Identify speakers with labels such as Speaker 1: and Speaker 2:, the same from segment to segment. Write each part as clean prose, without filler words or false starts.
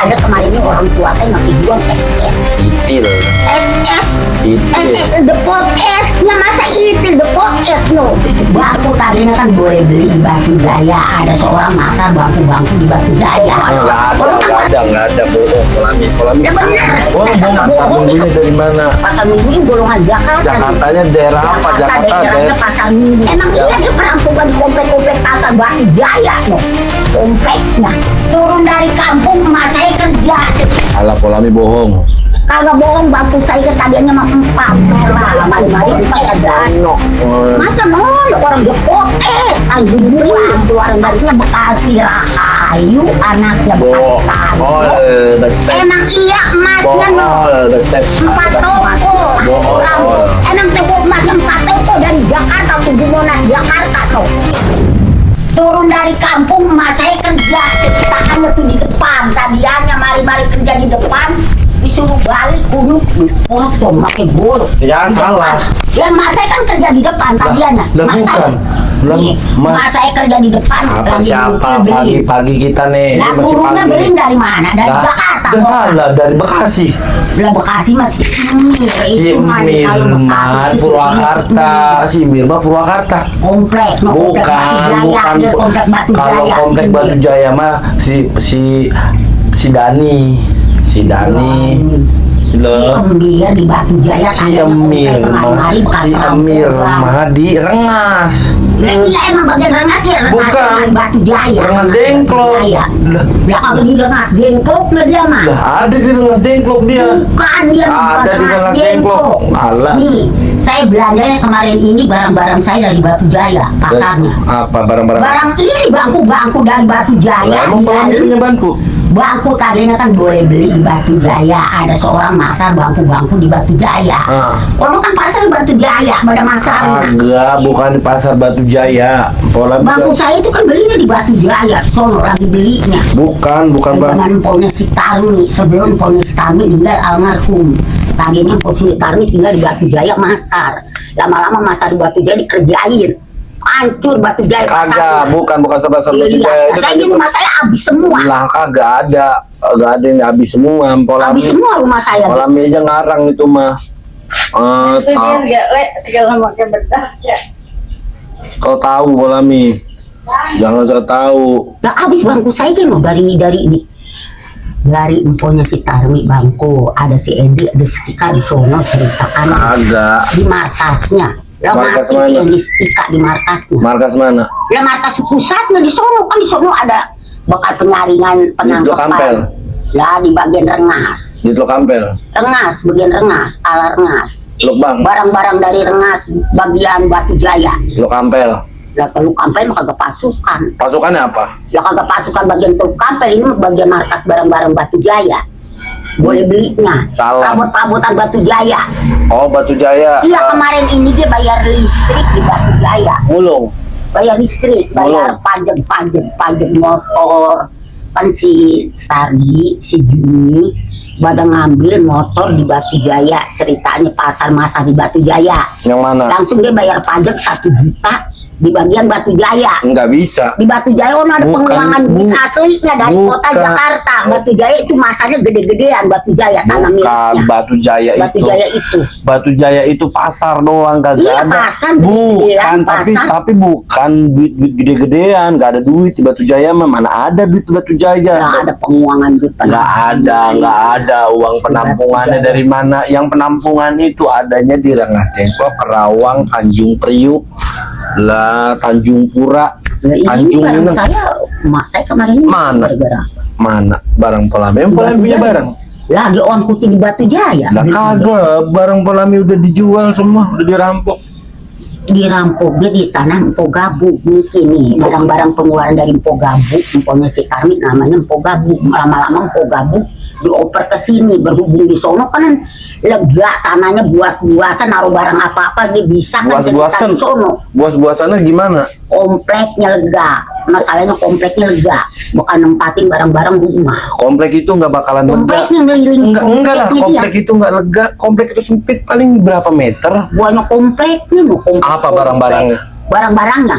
Speaker 1: Ada kemarin ini orang tua saya masih jual SS.
Speaker 2: Itil.
Speaker 1: SS.
Speaker 2: Itil.
Speaker 1: SS depot S-nya masa itil depot S no. Bangku tadinya kan boleh beli di Batu Jaya. Ada seorang masar bangku-bangku di Batu Jaya.
Speaker 2: Nggak ada, bohong. Polami.
Speaker 1: Ya benar.
Speaker 2: Pasar Minggunya dari mana?
Speaker 1: Pasar Minggu ini golongan Jakarta.
Speaker 2: Jakartanya daerah apa? Jakarta
Speaker 1: daerahnya Pasar Minggu. Emang iya dia perampungan di komplek-komplek Pasar Batu Jaya no. Kompleknya turun dari kampung emak saya kerja.
Speaker 2: Alah, Polami bohong.
Speaker 1: Kagak bohong, bangku saya tadinya mah 4 merah, mari-mari 4 ada. Masa nol orang depot Tanjung Priok keluaran darinya Bekasi Rahayu, anaknya Bekasi. Emang iya emasnya nol 4 toko. Emang toko emasnya 4 toko dari Jakarta tuh Monas Jakarta tuh. Turun dari kampung emak saya kerja ciptaannya tuh di depan, tadiannya mari-mari kerja di depan, disuruh balik kunuk tuh pakai golok.
Speaker 2: Ya salah.
Speaker 1: Ya emak saya kan kerja di depan tadiannya. Emak saya kerja di depan.
Speaker 2: Apa siapa pagi-pagi kita nih?
Speaker 1: Lah burungnya beli dari mana? Dari Jakarta.
Speaker 2: Salah, dari Bekasi.
Speaker 1: Lah Bekasi masih
Speaker 2: Si Mirma Purwakarta, si Mirma Purwakarta.
Speaker 1: Komplek,
Speaker 2: Bukan. Kalau komplek Batu Jaya mah si Dani. Si
Speaker 1: Emir di Batu Jaya.
Speaker 2: Si Emir mah di Rengas.
Speaker 1: Iya emang bagian Rengas ya.
Speaker 2: Bukan.
Speaker 1: Batu Jaya.
Speaker 2: Rengas Dengklok.
Speaker 1: Lah kagak di Rengas Dengklok lah dia mah.
Speaker 2: Lah ada di Rengas Dengklok dia.
Speaker 1: Bukan dia
Speaker 2: Ada di Rengas Dengklok. Alah.
Speaker 1: Nih, saya belanjanya kemarin ini barang-barang saya dari Batu Jaya pasarnya.
Speaker 2: Apa barang-barang?
Speaker 1: Barang ini bangku-bangku dari Batu Jaya.
Speaker 2: Emang Polami punya bangku?
Speaker 1: Bangku tadinya kan boleh beli di Batu Jaya. Ada seorang masar bangku-bangku di Batu Jaya. Orang kan pasar Batu Jaya, pada masarnya.
Speaker 2: Enggak, bukan di pasar Batu Jaya.
Speaker 1: Bangku saya itu kan belinya di Batu Jaya. Sono lagi belinya.
Speaker 2: Bukan bangku.
Speaker 1: Dengan Polnya si Tarmi. Sebelum Polnya si Tarmi tinggal almarhum. Tadinya Polnya si Tarmi tinggal di Batu Jaya masar. Lama-lama masar di Batu Jaya dikerjain. Hancur Batu Jaya
Speaker 2: kagak, bukan sebab Batu Jaya itu.
Speaker 1: Saya di rumah saya habis semua.
Speaker 2: Lah kagak ada yang habis semua.
Speaker 1: Habis semua rumah saya.
Speaker 2: Polami aja ngarang itu mah.
Speaker 3: Itu dia nggak segala pakai bedah ya.
Speaker 2: Kau tahu Polami? Jangan saya tahu.
Speaker 1: Gak habis bangku saya kan dari ini. Dari emponya si Tarmi bangku, ada si Endi, ada si Tika di sono ceritakan.
Speaker 2: Ada.
Speaker 1: Di markasnya. Lah markas si Endi Tika di markasnya.
Speaker 2: Markas mana?
Speaker 1: Lah markas pusatnya di sono, kan di sono ada bakal penyaringan penangkapan. Lah di bagian Rengas.
Speaker 2: Di Teluk Ampel.
Speaker 1: Rengas, bagian Rengas, ala Rengas.
Speaker 2: Teluk Bang.
Speaker 1: Barang-barang dari Rengas, bagian Batu Jaya.
Speaker 2: Teluk Ampel.
Speaker 1: Lah Teluk Ampel mah kagak pasukan.
Speaker 2: Pasukannya apa?
Speaker 1: Lah kagak pasukan bagian Teluk Ampel, ini bagian markas barang-barang Batu Jaya. Boleh belinya.
Speaker 2: Salah.
Speaker 1: Perabot-perabotan Batu Jaya.
Speaker 2: Oh, Batu Jaya.
Speaker 1: Iya kemarin ini dia bayar listrik di Batu Jaya.
Speaker 2: Mulung.
Speaker 1: Bayar listrik, bayar pajak motor. Kan si Sardi, si Juni pada ngambil motor di Batu Jaya. Ceritanya pasar masa di Batu Jaya.
Speaker 2: Yang mana?
Speaker 1: Langsung dia bayar pajak 1 juta di bagian Batu Jaya.
Speaker 2: Enggak bisa.
Speaker 1: Di Batu Jaya ada pengulangan duit aslinya dari kota Jakarta. Batu Jaya itu masanya gede-gedean Batu Jaya tanah miliknya.
Speaker 2: Batu Jaya Batu Jaya itu pasar doang, kagak
Speaker 1: iya,
Speaker 2: ada.
Speaker 1: Pasar
Speaker 2: Bukan, tapi bukan duit gede-gedean, nggak ada duit di Batu Jaya mah. Mana ada duit di Batu Jaya?
Speaker 1: Nggak ada pengulangan duit.
Speaker 2: Nggak ada uang penampungannya dari mana? Yang penampungan itu adanya di Rengas Dengklok, Kerawang, Tanjung Priuk, lah Tanjung Pura.
Speaker 1: Tanjung barang saya, mak saya kemarin ini
Speaker 2: mana barang Polami? Polami punya barang
Speaker 1: lah di Onkuti di Batu Jaya.
Speaker 2: Lah kagak, barang Polami udah dijual semua, udah dirampok
Speaker 1: dia di tanah Empo Gabu. Mungkin nih barang-barang pengeluaran dari Empo Gabu, emponya si Tarmi namanya Empo Gabu. Lama-lama Empo Gabu dioper ke sini, berhubung di sono kan lega tanahnya, buas-buasan naruh barang apa-apa dia bisa kan cerita di sono.
Speaker 2: Buas-buasannya gimana?
Speaker 1: Kompleknya lega, masalahnya kompleknya lega, bukan nempatin barang-barang rumah.
Speaker 2: Komplek itu nggak bakalan
Speaker 1: kompleknya ngeliling.
Speaker 2: Enggak lah, komplek itu nggak lega. Komplek itu sempit, paling berapa meter?
Speaker 1: Banyak kompleknya.
Speaker 2: Apa barang-barangnya?
Speaker 1: Barang-barangnya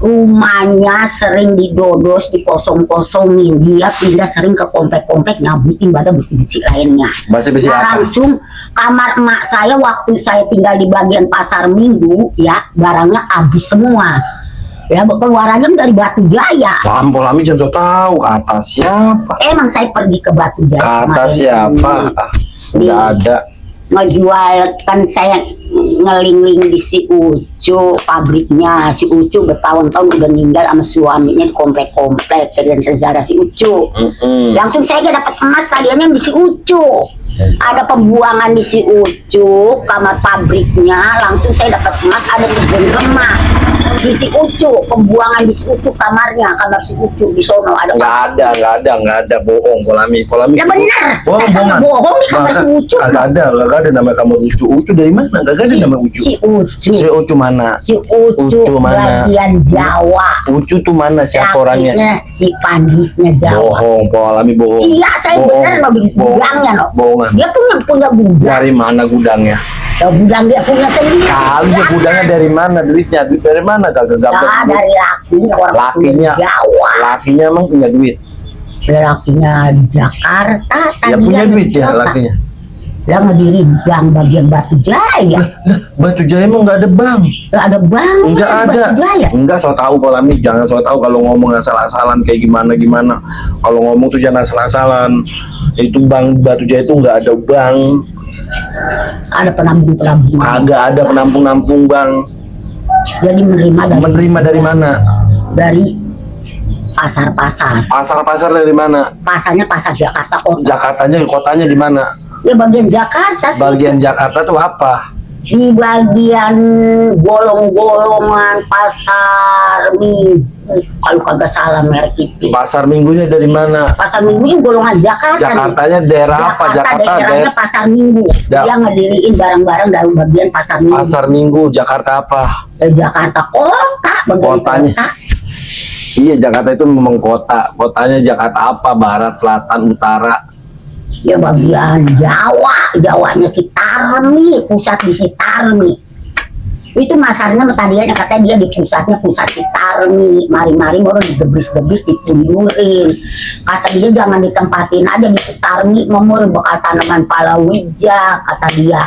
Speaker 1: rumahnya sering didodos, dikosong-kosongin. Dia pindah sering ke komplek-komplek ngabutin pada besi-besi lainnya.
Speaker 2: Besi-besi
Speaker 1: Nah,
Speaker 2: apa?
Speaker 1: langsung kamar emak saya waktu saya tinggal di bagian pasar Minggu, ya barangnya habis semua. Ya keluarannya dari Batu Jaya.
Speaker 2: Polami jangan so tahu kata siapa.
Speaker 1: Emang saya pergi ke Batu Jaya.
Speaker 2: Kata
Speaker 1: kemarin.
Speaker 2: siapa? Nggak ada.
Speaker 1: Ngejual kan saya ngeling-ling di si Ucu, pabriknya si Ucu bertahun-tahun udah meninggal sama suaminya di komplek-komplek dan sejarah si Ucu. Langsung saya dapat emas tadinya di si Ucu. Ada pembuangan di si Ucu, kamar pabriknya, langsung saya dapat emas ada sebuah emas di si Ucu, pembuangan di si Ucu kamarnya, kamar si Ucu di sono ada.
Speaker 2: Nggak ada, bohong, Polami.
Speaker 1: Ya bener,
Speaker 2: Bohong,
Speaker 1: saya kan bohong di kamar si Ucu.
Speaker 2: Nggak ada nama kamu Ucu. Ucu dari mana? Nggak ada nama Ucu.
Speaker 1: Si Ucu.
Speaker 2: Si Ucu mana?
Speaker 1: Si Ucu
Speaker 2: Ucu mana?
Speaker 1: bagian Jawa.
Speaker 2: Ucu tuh mana? Siapa orangnya?
Speaker 1: Lakinya si Panditnya Jawa.
Speaker 2: Bohong, Polami bohong.
Speaker 1: Iya, saya
Speaker 2: Bohong.
Speaker 1: bener loh di gudangnya loh.
Speaker 2: Bohongan.
Speaker 1: Dia punya gudang.
Speaker 2: Dari mana gudangnya?
Speaker 1: Ya, gudang dia punya sendiri.
Speaker 2: Kali gudangnya dari mana? Duitnya duit dari mana? Kagak
Speaker 1: Nah,
Speaker 2: dapat.
Speaker 1: dari lakinya orang
Speaker 2: Lakinya,
Speaker 1: Jawa.
Speaker 2: lakinya emang punya duit.
Speaker 1: Lakinya di Jakarta.
Speaker 2: Ya punya
Speaker 1: tadinya
Speaker 2: duit
Speaker 1: di
Speaker 2: ya
Speaker 1: kota.
Speaker 2: lakinya.
Speaker 1: Dia ngediri bank bagian Batu Jaya.
Speaker 2: Batu Jaya emang nggak ada bank.
Speaker 1: Gak ada bank.
Speaker 2: Enggak
Speaker 1: di
Speaker 2: ada.
Speaker 1: Batu Jaya.
Speaker 2: Enggak, so tahu Polami, jangan so tahu kalau ngomong asal-asalan kayak gimana. Kalau ngomong tuh jangan asal-asalan. Itu bank Batu Jaya itu enggak ada bank.
Speaker 1: Ada penampung-penampung.
Speaker 2: Agak ada penampung-nampung bank.
Speaker 1: Jadi
Speaker 2: Menerima dari mana?
Speaker 1: dari pasar-pasar.
Speaker 2: Pasar-pasar dari mana?
Speaker 1: Pasarnya pasar Jakarta kota.
Speaker 2: Jakartanya, kotanya di mana?
Speaker 1: Ya bagian Jakarta sih.
Speaker 2: Bagian Jakarta tuh apa?
Speaker 1: Di bagian golong-golongan pasar Minggu. Kalau kagak salah merek itu.
Speaker 2: Pasar Minggunya dari mana?
Speaker 1: Pasar Minggunya golongan Jakarta.
Speaker 2: Jakartanya daerah apa? Jakarta
Speaker 1: daerahnya
Speaker 2: daerah
Speaker 1: pasar Minggu.
Speaker 2: Ja-
Speaker 1: Dia ngediriin barang-barang dari bagian pasar Minggu.
Speaker 2: Pasar Minggu, Jakarta apa?
Speaker 1: Jakarta kota, bagian
Speaker 2: Kotanya.
Speaker 1: kota.
Speaker 2: Iya, Jakarta itu memang kota. Kotanya Jakarta apa? Barat, selatan, utara.
Speaker 1: Ya bagian Jawa, Jawanya si Tarmi, pusat di si Tarmi. Itu masarnya tadinya katanya dia di pusatnya pusat si Tarmi. Mari-mari baru digebris-gebris, ditundurin. Kata dia jangan ditempatin aja di si Tarmi, memur bakal tanaman palawija, kata dia.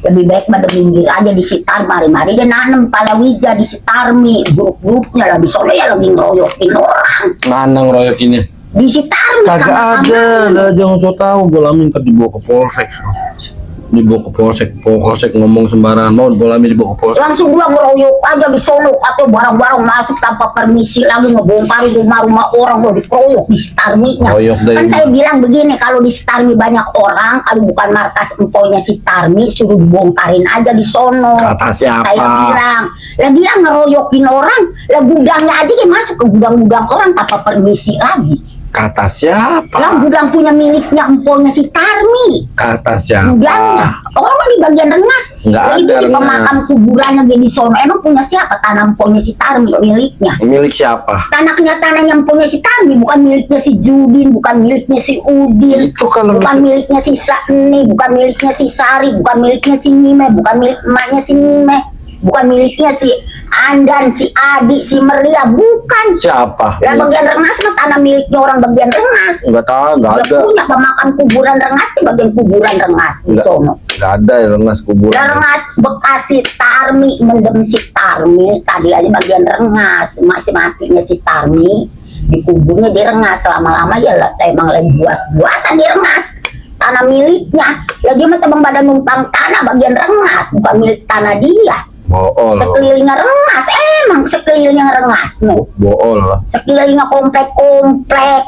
Speaker 1: Lebih baik pada minggir aja di si Tarmi. Mari-mari dia nanam palawija di si Tarmi. Grup-grupnya lah, di sono ya lagi ngeroyokin orang.
Speaker 2: Mana ngeroyokinnya?
Speaker 1: Di si Tarmi.
Speaker 2: Kagak ada, lah jangan so tahu. Bola minta dibawa ke polsek. Dibawa ke polsek ngomong sembarangan. Mau bola dibawa ke polsek.
Speaker 1: Langsung gua ngeroyok aja di sono atau barang-barang masuk tanpa permisi lagi ngebongkar rumah-rumah orang gua dikeroyok di Starmi-nya.
Speaker 2: Royok dari
Speaker 1: Kan saya bilang begini, kalau di Starmi banyak orang, kalau bukan markas emponya si Tarmi suruh dibongkarin aja di sono.
Speaker 2: Kata siapa?
Speaker 1: Saya bilang, lah dia ngeroyokin orang, lah gudangnya aja dia masuk ke gudang-gudang orang tanpa permisi lagi.
Speaker 2: Kata siapa?
Speaker 1: Lah gudang punya miliknya emponya si Tarmi.
Speaker 2: Kata siapa?
Speaker 1: Gudangnya, oh di bagian Rengas.
Speaker 2: Nggak
Speaker 1: Lah, itu
Speaker 2: ada
Speaker 1: di
Speaker 2: Rengas.
Speaker 1: pemakam kuburannya di sono. Emang punya siapa tanah emponya si Tarmi miliknya?
Speaker 2: Milik siapa?
Speaker 1: Tanahnya emponya si Tarmi, bukan miliknya si Judin, bukan miliknya si Udin,
Speaker 2: Itu kalau
Speaker 1: bukan miliknya si Sakni, bukan miliknya si Sari, bukan miliknya si Nyime, bukan milik emaknya si Nyime, bukan miliknya si Andan, si Adi, si Meria, bukan.
Speaker 2: siapa?
Speaker 1: Lah bagian Rengas mah tanah miliknya orang bagian Rengas.
Speaker 2: Enggak tahu, enggak
Speaker 1: Dia
Speaker 2: ada.
Speaker 1: punya pemakam kuburan Rengas di bagian kuburan Rengas di
Speaker 2: Enggak.
Speaker 1: sono.
Speaker 2: Enggak ada Rengas kuburan.
Speaker 1: Rengas Bekasi Tarmi, mendem si Tarmi, tadi aja bagian Rengas, masih matinya si Tarmi, dikuburnya di Rengas, lama-lama ya lah, emang lagi buas-buasan di Rengas, tanah miliknya, lagi mah Bang Badan numpang tanah bagian Rengas, bukan milik tanah dia,
Speaker 2: Bool.
Speaker 1: sekelilingnya Rengas, emang sekelilingnya Rengas, no.
Speaker 2: Bool lah.
Speaker 1: Sekelilingnya komplek-komplek.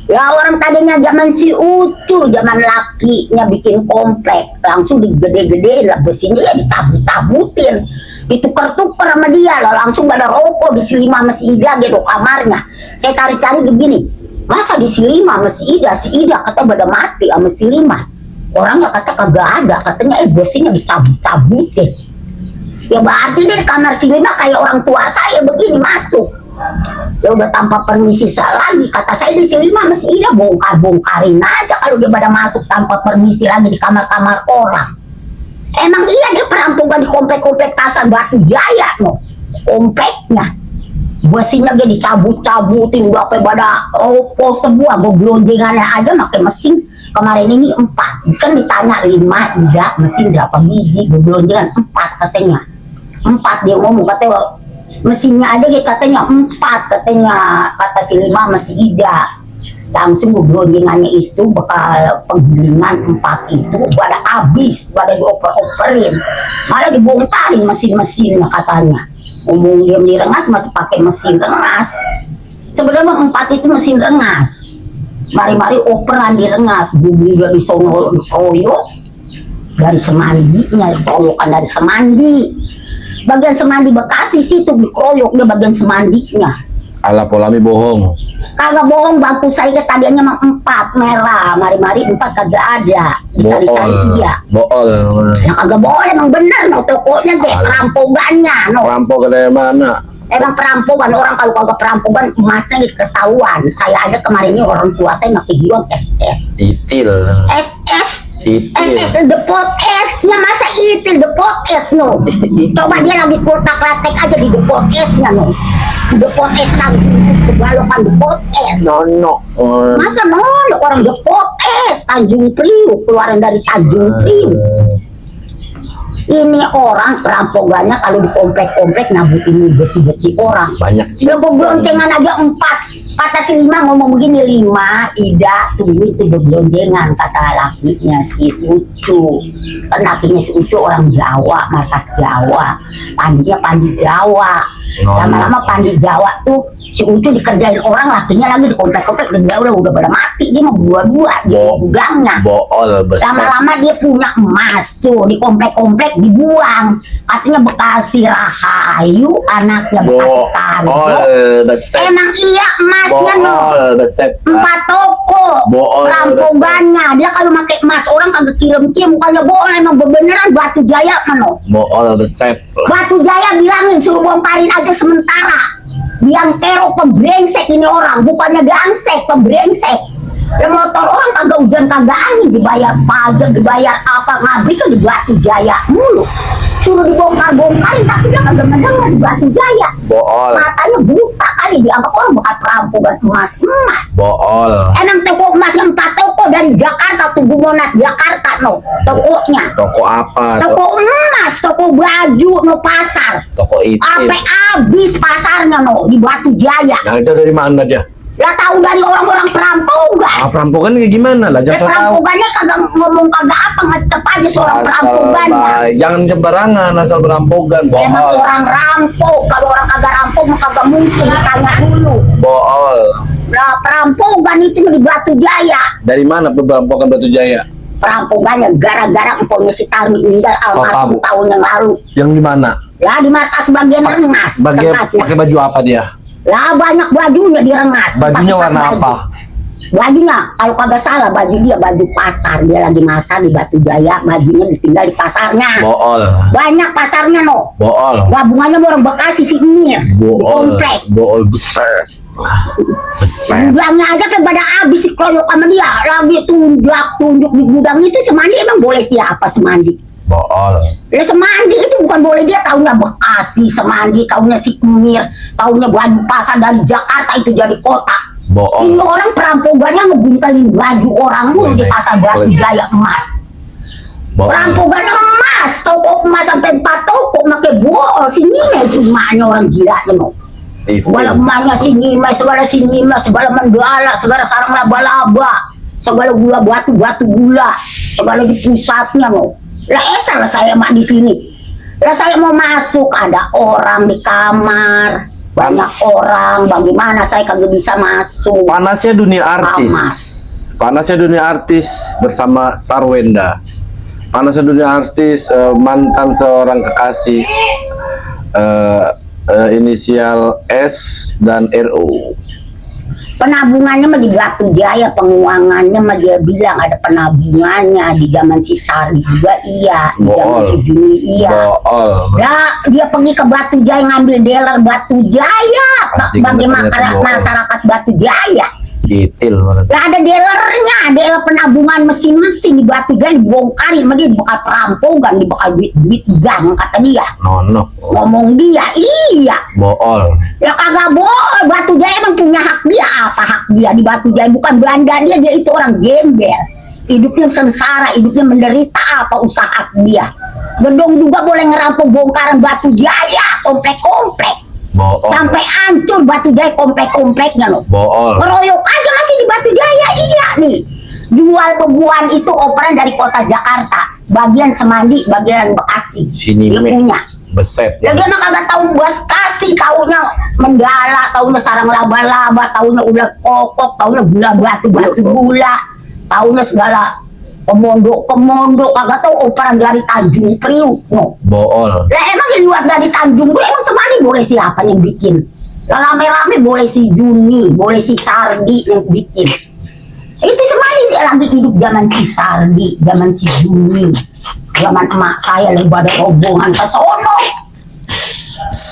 Speaker 1: Ya orang tadinya zaman si Ucu, zaman lakinya bikin komplek, langsung digede-gedein lah besinya ya dicabut-cabutin, ditukar-tukar sama dia lah, langsung pada rokok di Silima sama si Ida gitu kamarnya. Saya cari-cari begini, masa di Silima sama si Ida kata pada mati sama si Lima. Orangnya kata kagak ada, katanya besinya dicabut-cabutin. Ya berarti dia di kamar si Lima kayak orang tua saya begini masuk. Ya udah tanpa permisi lagi, kata saya di sini mah masih Ida bongkarin aja kalau dia pada masuk tanpa permisi lagi di kamar-kamar orang. Emang iya dia perampungan di komplek-komplek pasar Batu Jaya no, kompleknya. Mesinnya dia dicabut-cabutin udah sampai pada ropo semua, goblonjengannya aja pakai mesin. Kemarin ini 4, kan ditanya 5, tidak mesin berapa biji, goblonjengan 4 katanya. 4 dia ngomong, katanya mesinnya ada dia katanya 4 katanya, kata si 5 masih tidak. Langsung goblonjengannya itu bakal penggilingan 4 itu pada habis, pada dioper-operin, malah dibongkarin mesin-mesinnya katanya. Ngomong dia direngas masih pakai mesin rengas. Sebenarnya 4 itu mesin rengas. Mari-mari operan direngas, bumi dari sono dikeroyok dari semandinya, dikeroyokan dari semandi. Bagian semandi Bekasi situ dikeroyok dia bagian semandinya.
Speaker 2: Ala polami bohong.
Speaker 1: Kagak bohong bangku saya tadinya emang 4 merah, mari-mari 4 kagak ada. Dicari-cari dia.
Speaker 2: Bool.
Speaker 1: Ya kagak boleh, emang bener no tokonya kayak perampogannya no.
Speaker 2: Perampok dari mana?
Speaker 1: Emang perampogan, orang kalau kagak perampogan emasnya ketahuan. Saya ada kemarin ini orang tua saya pakai giwang SS.
Speaker 2: Itil.
Speaker 1: SS
Speaker 2: Itil.
Speaker 1: SS depot S-nya masa itil depot S no. Coba dia lagi kurtak-latek aja di depot S-nya no. Depot S lagi kebalokan depot S.
Speaker 2: Nono.
Speaker 1: Masa nolak orang depot S Tanjung Priuk, keluaran dari Tanjung Priuk. Ini orang perampogannya kalau di komplek-komplek ngabutin besi-besi orang.
Speaker 2: Banyak.
Speaker 1: Dia bebloncengan aja 4. Kata si 5 ngomong begini, 5 Ida tuh ini tuh bebloncengan kata lakinya si Ucu. Kan lakinya si Ucu orang Jawa, markas Jawa. Pandinya Pandi Jawa. Lama-lama Pandi Jawa tuh si Ucu dikerjain orang, lakinya lagi di komplek-komplek dia udah pada mati, dia mau dua-dua di gudangnya.
Speaker 2: Bool besar.
Speaker 1: Lama-lama dia punya emas tuh di komplek-komplek dibuang, katanya Bekasi Rahayu, anaknya Bekasi Tango.
Speaker 2: Bool besar.
Speaker 1: Emang iya emasnya no.
Speaker 2: Bool besar.
Speaker 1: 4 toko
Speaker 2: Bool
Speaker 1: rampogannya. Dia kalau pakai emas orang kagak kirim-kirim, bukannya bohong, emang beneran Batu Jaya no.
Speaker 2: Bool besar.
Speaker 1: Batu Jaya bilangin suruh bongkarin aja sementara. Biang kerok pembrengsek ini orang, bukannya gangsek, pembrengsek. Ya motor orang kagak hujan kagak angin, dibayar pajak, dibayar apa, ngabri kan di Batu Jaya mulu. Suruh dibongkar-bongkarin tapi dia kagak mendengar di Batu Jaya.
Speaker 2: Bool.
Speaker 1: Matanya buta kali, dianggap orang bukan perampogan emas.
Speaker 2: Bool.
Speaker 1: Emang toko emasnya 4 toko dari Jakarta, Tugu Monas Jakarta no, tokonya.
Speaker 2: Toko apa?
Speaker 1: Toko emas, toko baju no, pasar.
Speaker 2: Toko itu.
Speaker 1: Sampai habis pasarnya no di Batu Jaya.
Speaker 2: Yang itu dari mana dia?
Speaker 1: Lah tahu dari orang-orang perampogan.
Speaker 2: Ah, perampokan kayak gimana lah? Jangan tahu.
Speaker 1: Perampogannya kagak ngomong kagak apa, ngecep aja seorang perampogannya.
Speaker 2: Jangan sembarangan asal perampokan.
Speaker 1: Emang
Speaker 2: Bool.
Speaker 1: orang rampok, kalau orang kagak rampok mah kagak mungkin, tanya dulu.
Speaker 2: Bool.
Speaker 1: Lah perampogan itu di Batu Jaya.
Speaker 2: Dari mana perampokan Batu Jaya?
Speaker 1: Perampogannya gara-gara emponya si Tarmi meninggal almarhum
Speaker 2: Kamu?
Speaker 1: tahun yang lalu.
Speaker 2: Yang di mana?
Speaker 1: Lah di markas bagian rengas.
Speaker 2: Bagian
Speaker 1: tempatnya.
Speaker 2: pakai baju apa dia?
Speaker 1: Lah banyak bajunya direngas.
Speaker 2: Bajunya
Speaker 1: Tempat-tempat
Speaker 2: warna
Speaker 1: baju.
Speaker 2: apa?
Speaker 1: Bajunya kalau kagak salah baju dia baju pasar, dia lagi masak di Batu Jaya, bajunya ditinggal di pasarnya.
Speaker 2: Bool.
Speaker 1: Banyak pasarnya no.
Speaker 2: Bool.
Speaker 1: Gabungannya orang Bekasi sini di
Speaker 2: Bool.
Speaker 1: komplek.
Speaker 2: Bool besar. Besar.
Speaker 1: Gudangnya aja kayak pada habis dikeroyok sama dia. Lagi tunjuk di gudang itu semandi, emang boleh siapa semandi?
Speaker 2: Bool.
Speaker 1: Lah semandi itu bukan boleh, dia tahunya Bekasi semandi, tahunya si Kemir, tahunya baju pasar dari Jakarta itu jadi kota. Ini
Speaker 2: Bool.
Speaker 1: orang perampogannya ngebuntalin baju orang mulu di pasar Batu Jaya emas.
Speaker 2: Bool.
Speaker 1: Perampogan emas, toko emas sampai 4 toko pakai bool. Si Nyimai cumanya orang gila no. Segala emaknya si Nyimai, segala mandala, segala sarang laba-laba, segala gula batu gula, segala di pusatnya no. Lah salah saya mak di sini. Lah saya mau masuk, ada orang di kamar, banyak orang, bagaimana saya kagak bisa masuk.
Speaker 2: Panasnya dunia artis.
Speaker 1: Panas.
Speaker 2: Panasnya dunia artis bersama Sarwenda. Panasnya dunia artis, mantan seorang kekasih, inisial S dan RO.
Speaker 1: Penabungannya mah di Batu Jaya, penguangannya mah dia bilang ada penabungannya di zaman si Sari juga iya, di zaman si Juni iya.
Speaker 2: Bool.
Speaker 1: Ya dia pergi ke Batu Jaya ngambil dealer Batu Jaya,
Speaker 2: Anjing,
Speaker 1: bagi
Speaker 2: ternyata bohong.
Speaker 1: masyarakat Batu Jaya.
Speaker 2: Detail banget.
Speaker 1: Gak ada dealernya, dealer penabungan mesin-mesin di Batu Jaya dibongkarin, dia dibekal perampokan, dibekal duit gang kata dia.
Speaker 2: Nonok.
Speaker 1: Ngomong dia, iya.
Speaker 2: Bool.
Speaker 1: Ya kagak bohong, Batu Jaya emang punya hak dia. Apa hak dia di Batu Jaya? Bukan Belanda dia itu orang gembel. Hidupnya sengsara, hidupnya menderita, apa usaha dia. Gedung juga boleh ngerampok bongkaran Batu Jaya, komplek-komplek.
Speaker 2: Bool.
Speaker 1: Sampai hancur Batu Jaya komplek-kompleknya loh.
Speaker 2: Bool.
Speaker 1: Ngeroyok aja masih di Batu Jaya, iya nih. Jual bebuan itu operan dari kota Jakarta. Bagian Semandi, bagian Bekasi.
Speaker 2: Sini
Speaker 1: dia
Speaker 2: me.
Speaker 1: punya.
Speaker 2: Beset.
Speaker 1: Ya dia mah kagak tahu Bekasi, taunya Menggala, taunya sarang laba-laba, taunya ulat kokok, taunya gula batu gula, taunya segala kemondo kagak tahu operan dari Tanjung Priuk no.
Speaker 2: Bool.
Speaker 1: Lah emang di luar dari Tanjung Priuk emang Semandi boleh siapa yang bikin? Lah rame-rame boleh si Juni, boleh si Sardi yang bikin. Itu Semandi sih lagi hidup zaman si Sardi, zaman si Juni, zaman emak saya lagi pada rombongan ke sono.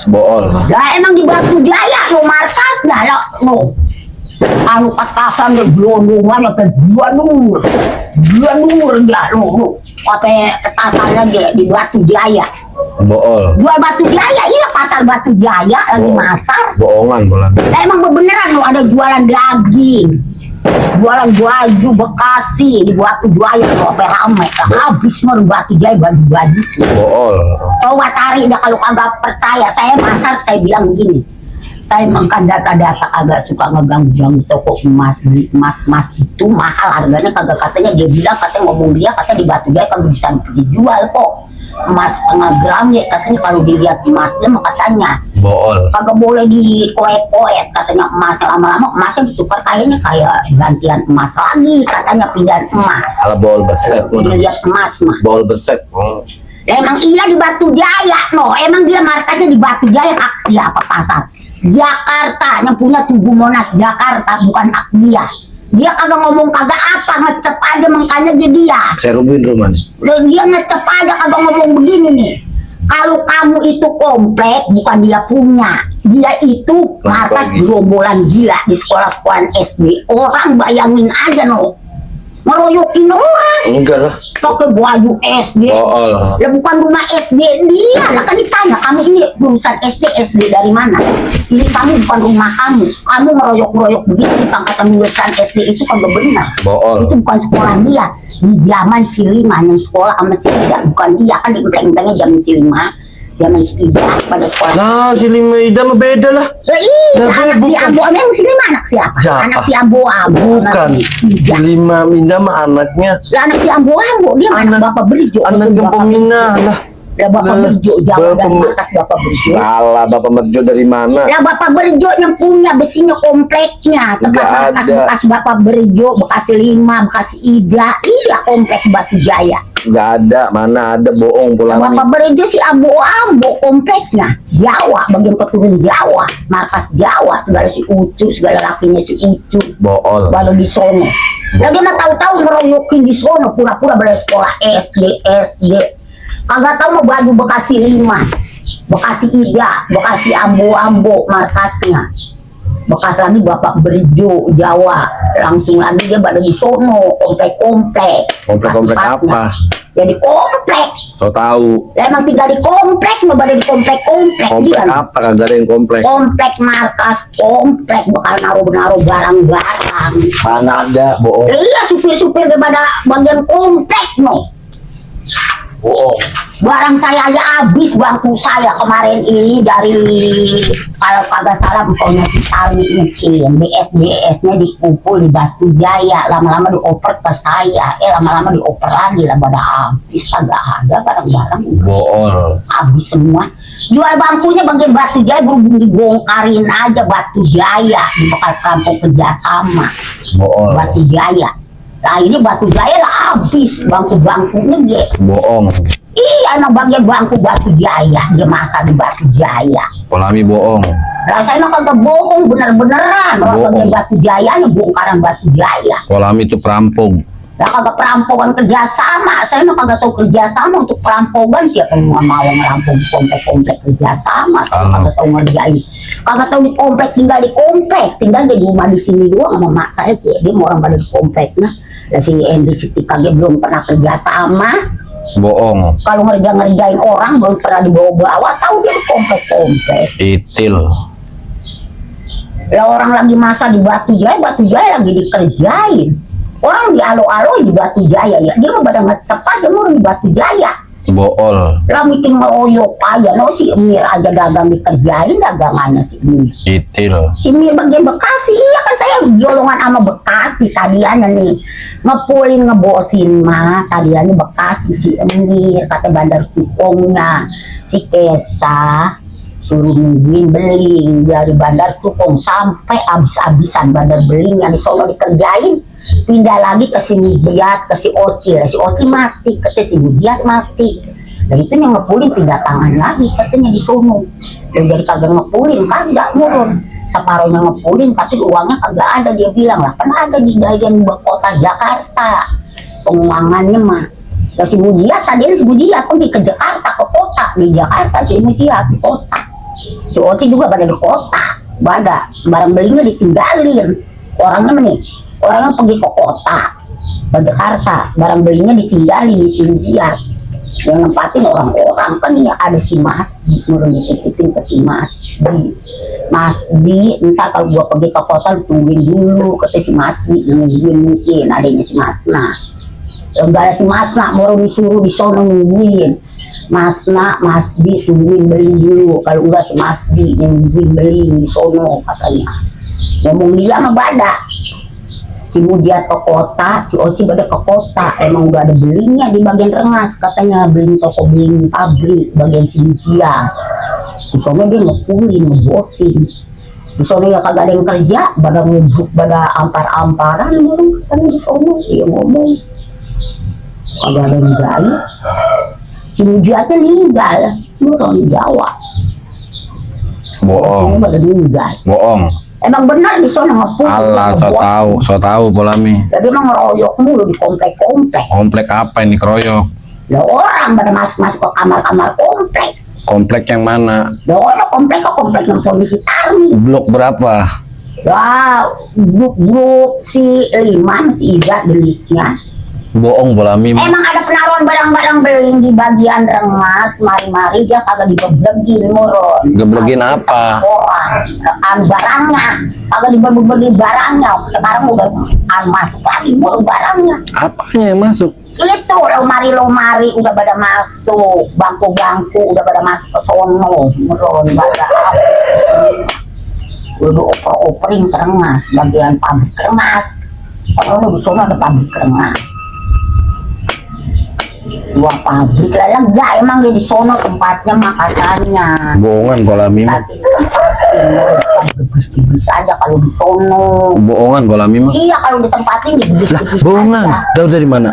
Speaker 2: Bool.
Speaker 1: Lah emang di Batu Jaya lo markasnya lah no. Anu petasan deh gelondongan apa dua nur ya lo apa petasannya dia di Batu Jaya.
Speaker 2: Bool.
Speaker 1: Jual Batu Jaya, iya pasar Batu Jaya lagi masar.
Speaker 2: Bohongan bulan.
Speaker 1: Lah emang beneran lo ada jualan daging, jualan baju Bekasi di Batu Jaya lo apa rame, habis mau Batu Jaya baju-baju.
Speaker 2: Bool.
Speaker 1: Coba cari dah kalau kagak percaya. Saya masar, saya bilang begini. Saya makan data-data agak suka ngeganggu toko emas, beli emas itu mahal harganya kagak, katanya dia bilang, katanya ngomong dia katanya di Batu Jaya kagak bisa dijual kok emas setengah gram ya, katanya kalau dilihat emasnya mah katanya
Speaker 2: Bool.
Speaker 1: kagak boleh dikoek-koek, katanya emasnya lama-lama emasnya ditukar kayaknya kayak gantian emas lagi, katanya pindahan emas.
Speaker 2: Ala bool beset.
Speaker 1: Dilihat emas mah.
Speaker 2: Bool beset. Oh.
Speaker 1: Emang iya di Batu Jaya, no. Emang dia markasnya di Batu Jaya, hak siapa pasar? Jakarta, yang punya Tugu Monas Jakarta, bukan hak dia. Dia kagak ngomong kagak apa, ngecep aja makanya dia.
Speaker 2: Saya rubuhin rumahnya.
Speaker 1: Dia ngecep aja kagak ngomong begini nih. Kalau kamu itu komplek, bukan dia punya. Dia itu markas gerombolan gila di sekolah-sekolah SD. Orang bayangin aja no. Meroyokin orang.
Speaker 2: Enggak lah.
Speaker 1: Pakai baju SD.
Speaker 2: Bool.
Speaker 1: Ya bukan rumah SD dia. Lah kan ditanya, kamu ini lulusan SD dari mana? Ini kamu bukan rumah kamu. Kamu meroyok-meroyok begitu pangkatan lulusan SD itu kagak benar.
Speaker 2: Bool.
Speaker 1: Itu bukan sekolah dia. Di zaman si Lima yang sekolah sama si Ida, bukan dia kan diundang-undangnya zaman si Lima. Zaman si Ida pada sekolah.
Speaker 2: Nah, si Lima Ida mah beda lah.
Speaker 1: Lah iya,
Speaker 2: Nah,
Speaker 1: anak si
Speaker 2: bukan.
Speaker 1: Ambo, emang si Lima anak siapa?
Speaker 2: Siapa?
Speaker 1: Anak si Ambo
Speaker 2: Bukan.
Speaker 1: anak si Ida.
Speaker 2: Si Lima Ida mah anaknya.
Speaker 1: Lah anak si Ambo dia anak Bapak Berjo.
Speaker 2: Anak
Speaker 1: Betul,
Speaker 2: yang
Speaker 1: Bapak
Speaker 2: pemina lah.
Speaker 1: Lah Bapak
Speaker 2: Nah,
Speaker 1: Berjo jauh dari
Speaker 2: Bapak-
Speaker 1: atas Bapak Berjo.
Speaker 2: Salah, Bapak Merjo dari mana?
Speaker 1: Lah Bapak Berjo yang punya besinya kompleknya, tempat
Speaker 2: Nggak
Speaker 1: bekas Bapak Berjo, Bekasi 5, Bekasi Ida, iya komplek Batu Jaya.
Speaker 2: Enggak ada, mana ada bohong pulang.
Speaker 1: Bapak Berjo si Ambo kompleknya Jawa, bagian keturunan Jawa, markas Jawa, segala si Ucu, segala lakinya si Ucu,
Speaker 2: Bool.
Speaker 1: baru di sono. Lah dia mah tahu-tahu ngeroyokin di sono, pura-pura balik sekolah SD. Kagak tahu mau baju Bekasi 5, Bekasi Ida, Bekasi Ambo markasnya. Bekas lagi Bapak Berjo Jawa, langsung lagi dia pada di sono komplek.
Speaker 2: Komplek apa?
Speaker 1: Jadi komplek.
Speaker 2: So tahu.
Speaker 1: Lah emang tinggal di komplek, mau pada di komplek
Speaker 2: Komplek
Speaker 1: dia.
Speaker 2: apa? Kagak ada yang komplek.
Speaker 1: Komplek markas, komplek bakal naruh barang-barang.
Speaker 2: Mana ada bohong.
Speaker 1: Iya supir-supir daripada bagian komplek no.
Speaker 2: Bohong.
Speaker 1: Barang saya aja habis, bangku saya kemarin ini dari kalau kagak salah pokoknya Citawi mungkin BSBS-nya dikumpul di Batu Jaya, lama-lama dioper ke saya, lama-lama dioper lagi lah pada habis, kagak ada barang-barang
Speaker 2: Bohong.
Speaker 1: habis semua. Jual bangkunya bagian Batu Jaya berhubung dibongkarin aja Batu Jaya, dibakal perampok kerjasama
Speaker 2: Bohong.
Speaker 1: Batu Jaya. Nah ini Batu Jaya lah habis bangku-bangkunya dia.
Speaker 2: Bohong.
Speaker 1: Iya, anak bagian bangku Batu Jaya, dia masa di Batu Jaya.
Speaker 2: Polami bohong.
Speaker 1: Lah saya mah kagak bohong, bener-beneran. Orang
Speaker 2: Bohong.
Speaker 1: bagian Batu Jaya, bongkaran Batu Jaya.
Speaker 2: Polami itu perampok.
Speaker 1: Lah kagak perampokan kerjasama. Saya mah kagak tahu kerjasama untuk perampokan. Siapa yang mau ngerampok komplek-komplek kerjasama? Saya kagak tahu ngerjain. Kagak tahu di komplek, tinggal di komplek, tinggal di rumah di sini doang sama mak saya. Dia mau orang pada di komplek. Nah, dan si Henry si Tika dia belum pernah kerja sama.
Speaker 2: Bohong.
Speaker 1: Kalau ngerjain orang belum pernah dibawa-bawa, tahu dia di komplek-komplek.
Speaker 2: Itil.
Speaker 1: Lah orang lagi masa di Batu Jaya lagi dikerjain. Orang di alo-alo di Batu Jaya ya, dia mau pada ngecep aja mau di Batu Jaya.
Speaker 2: Bool.
Speaker 1: Lah bikin ngeroyok aja, no si Emir aja dagang dikerjain dagangannya si Emir.
Speaker 2: Itil.
Speaker 1: Si Emir bagian Bekasi, iya kan saya golongan sama Bekasi tadiannya nih. Ngepulin ngebosin mah tadiannya Bekasi si Emir, kata Bandar Cukongnya si Kesa suruh nungguin beling dari Bandar Cukong sampai abis-abisan Bandar Beling yang di Solo dikerjain, pindah lagi ke si Mujiat, ke si Oci mati, kata si Mujiat mati. Dan itu yang ngepulin pindah tangan lagi katanya di sono. Dan jadi kagak ngepulin, kagak murun. Separuhnya ngepulin tapi uangnya kagak ada, dia bilang lah kan ada di bagian kota Jakarta penguangannya mah. Dan si Mujiat tadi si Mujiat pergi ke Jakarta, ke kota di Jakarta si Mujiat di kota. Si Oci juga pada di kota, pada barang belinya ditinggalin. Orangnya pergi ke kota, ke Jakarta, barang belinya ditinggalin di sini Mujiat. Yang nempatin orang-orang kan ya ada si Masdi, mulai dititipin ke si Masdi, entar kalau gua pergi ke kota lu tungguin dulu, kata si Masdi, nungguin mungkin adanya si Masna. Enggak ada si Masna, mau disuruh di sono nungguin. Masdi tungguin beli dulu, kalau enggak si Masdi nungguin beli di sono katanya. Ngomong dia sama Bada. Si Mujiat ke kota, si Oci pada ke kota, emang udah ada belinya di bagian Rengas katanya, beli toko beli pabrik bagian si Mujiat. Di sono dia ngepulin, ngebosin. Di sono ya kagak ada yang kerja, pada ngubruk, pada ampar-amparan katanya di sono, dia ngomong. Kagak ada yang gaya. Si Mujiatnya meninggal, orang Jawa.
Speaker 2: Bohong.
Speaker 1: Pada meninggal.
Speaker 2: Bohong.
Speaker 1: Emang benar di sana ngepul.
Speaker 2: Allah, so tahu Polami.
Speaker 1: Jadi emang ngeroyok mulu di komplek-komplek.
Speaker 2: Komplek apa ini keroyok?
Speaker 1: Lah orang pada masuk ke kamar-kamar komplek.
Speaker 2: Komplek yang mana?
Speaker 1: Lah orang komplek ke komplek yang polisi Tarmi.
Speaker 2: Blok berapa?
Speaker 1: Wah, grup si Liman, si Iga deliknya.
Speaker 2: Bohong Polami.
Speaker 1: Emang ada penaruhan barang-barang beling di bagian Rengas, mari-mari dia kagak digeblegin moron.
Speaker 2: Geblegin apa?
Speaker 1: Orang, barangnya, kagak digeblegin barangnya. Sekarang udah masuk lagi baru barangnya.
Speaker 2: Apanya yang masuk?
Speaker 1: Itu lemari udah pada masuk, bangku-bangku udah pada masuk ke sono, moron pada udah oper-opering Rengas, bagian pabrik Rengas. Kalau di sono ada pabrik Rengas. Dua pabrik lah enggak, emang dia di sono tempatnya makasanya.
Speaker 2: Bohongan Polami.
Speaker 1: Kasih dibis aja kalau di sono.
Speaker 2: Bohongan Polami mah.
Speaker 1: Iya kalau ditempatin dibis
Speaker 2: Bohongan.
Speaker 1: aja.
Speaker 2: Tahu dari mana?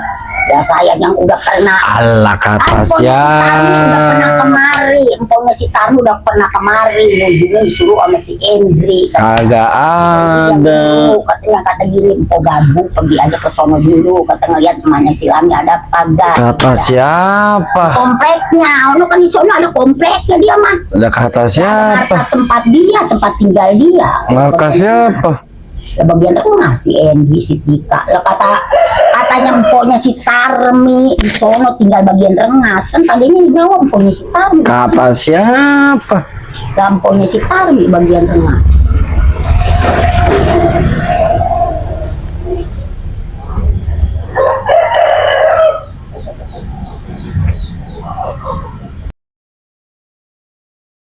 Speaker 1: Ya saya yang udah pernah.
Speaker 2: Allah kata
Speaker 1: Emponya si Tarmi udah pernah
Speaker 2: siapa?
Speaker 1: kemari. Emponya si Tarmi udah pernah kemari. Nungguin disuruh sama si Endri.
Speaker 2: Kagak ada.
Speaker 1: Katanya kata gini, Empo gabung pergi aja ke sono dulu. Kata ngeliat temannya si Lami ada kagak.
Speaker 2: Kata siapa?
Speaker 1: Kompleknya, ono kan di sono ada kompleknya dia mah.
Speaker 2: Ada kata siapa?
Speaker 1: Markas tempat dia, tempat tinggal dia.
Speaker 2: Markas siapa?
Speaker 1: Ya, bagian Rengas si Endri, si Tika. Lah katanya emponya si Tarmi di sono tinggal bagian Rengas. Kan tadinya nyawa emponya si Tarmi.
Speaker 2: Kata siapa?
Speaker 1: Emponya si Tarmi bagian Rengas.